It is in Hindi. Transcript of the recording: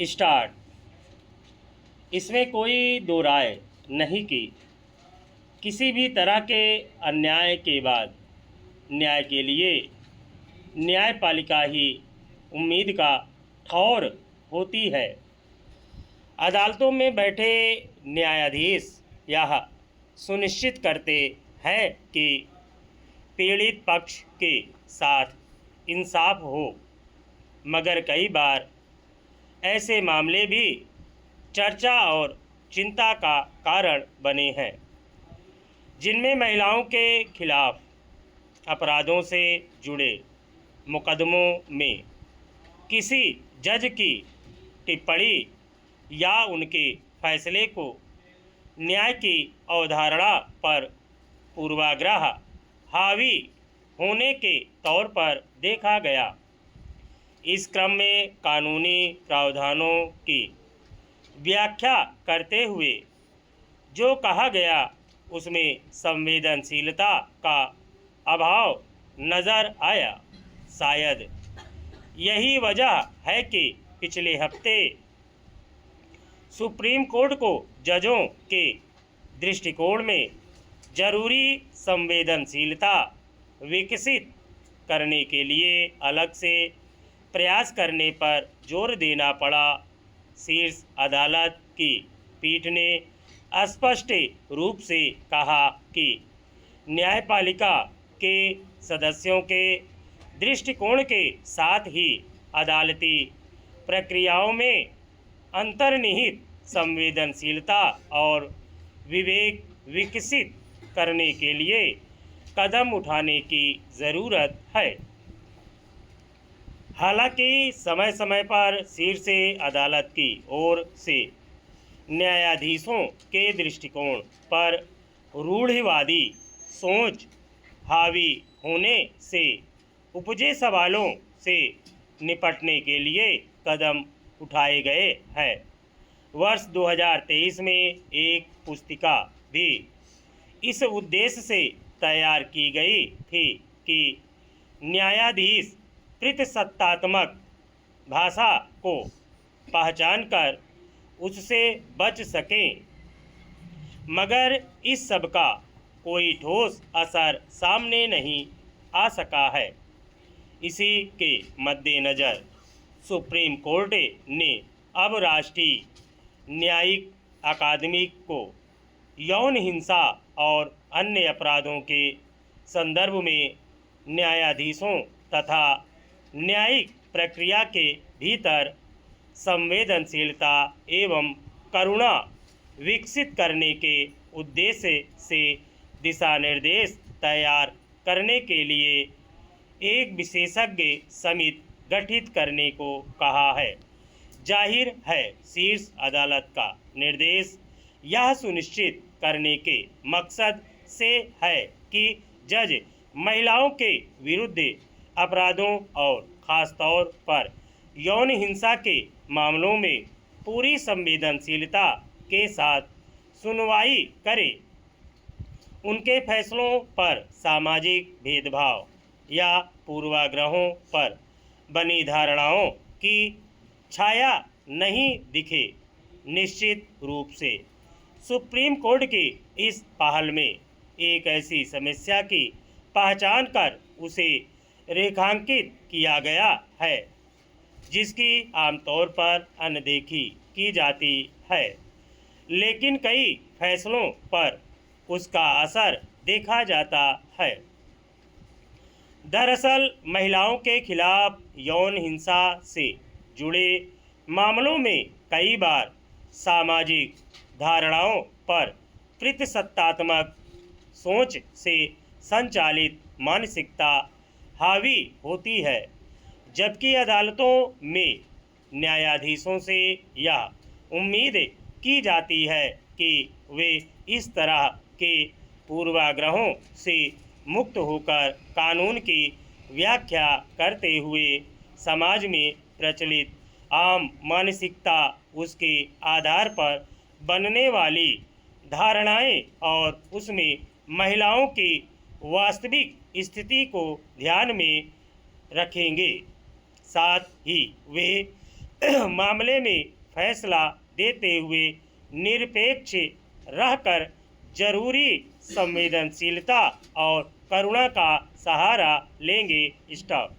स्टार्ट। इसमें कोई दो राय नहीं कि किसी भी तरह के अन्याय के बाद न्याय के लिए न्यायपालिका ही उम्मीद का ठौर होती है। अदालतों में बैठे न्यायाधीश यह सुनिश्चित करते हैं कि पीड़ित पक्ष के साथ इंसाफ हो, मगर कई बार ऐसे मामले भी चर्चा और चिंता का कारण बने हैं, जिनमें महिलाओं के खिलाफ अपराधों से जुड़े मुकदमों में किसी जज की टिप्पणी या उनके फैसले को न्याय की अवधारणा पर पूर्वाग्रह हावी होने के तौर पर देखा गया। इस क्रम में कानूनी प्रावधानों की व्याख्या करते हुए जो कहा गया उसमें संवेदनशीलता का अभाव नज़र आया। शायद यही वजह है कि पिछले हफ्ते सुप्रीम कोर्ट को जजों के दृष्टिकोण में जरूरी संवेदनशीलता विकसित करने के लिए अलग से प्रयास करने पर जोर देना पड़ा। शीर्ष अदालत की पीठ ने स्पष्ट रूप से कहा कि न्यायपालिका के सदस्यों के दृष्टिकोण के साथ ही अदालती प्रक्रियाओं में अंतर्निहित संवेदनशीलता और विवेक विकसित करने के लिए कदम उठाने की ज़रूरत है। हालांकि समय समय पर शीर्ष अदालत की ओर से न्यायाधीशों के दृष्टिकोण पर रूढ़िवादी सोच हावी होने से उपजे सवालों से निपटने के लिए कदम उठाए गए हैं। वर्ष 2023 में एक पुस्तिका भी इस उद्देश्य से तैयार की गई थी कि न्यायाधीश प्रतिसत्तात्मक भाषा को पहचान कर उससे बच सकें, मगर इस सब का कोई ठोस असर सामने नहीं आ सका है। इसी के मद्देनज़र सुप्रीम कोर्ट ने अब राष्ट्रीय न्यायिक अकादमी को यौन हिंसा और अन्य अपराधों के संदर्भ में न्यायाधीशों तथा न्यायिक प्रक्रिया के भीतर संवेदनशीलता एवं करुणा विकसित करने के उद्देश्य से दिशा निर्देश तैयार करने के लिए एक विशेषज्ञ समिति गठित करने को कहा है। जाहिर है, शीर्ष अदालत का निर्देश यह सुनिश्चित करने के मकसद से है कि जज महिलाओं के विरुद्ध अपराधों और ख़ासतौर पर यौन हिंसा के मामलों में पूरी संवेदनशीलता के साथ सुनवाई करे। उनके फैसलों पर सामाजिक भेदभाव या पूर्वाग्रहों पर बनी धारणाओं की छाया नहीं दिखे। निश्चित रूप से सुप्रीम कोर्ट की इस पहल में एक ऐसी समस्या की पहचान कर उसे रेखांकित किया गया है जिसकी आमतौर पर अनदेखी की जाती है, लेकिन कई फैसलों पर उसका असर देखा जाता है। दरअसल महिलाओं के खिलाफ यौन हिंसा से जुड़े मामलों में कई बार सामाजिक धारणाओं पर प्रतिसत्तात्मक सोच से संचालित मानसिकता हावी होती है, जबकि अदालतों में न्यायाधीशों से यह उम्मीद की जाती है कि वे इस तरह के पूर्वाग्रहों से मुक्त होकर कानून की व्याख्या करते हुए समाज में प्रचलित आम मानसिकता, उसके आधार पर बनने वाली धारणाएं और उसमें महिलाओं की वास्तविक स्थिति को ध्यान में रखेंगे। साथ ही वे मामले में फैसला देते हुए निरपेक्ष रहकर जरूरी संवेदनशीलता और करुणा का सहारा लेंगे। स्टॉप।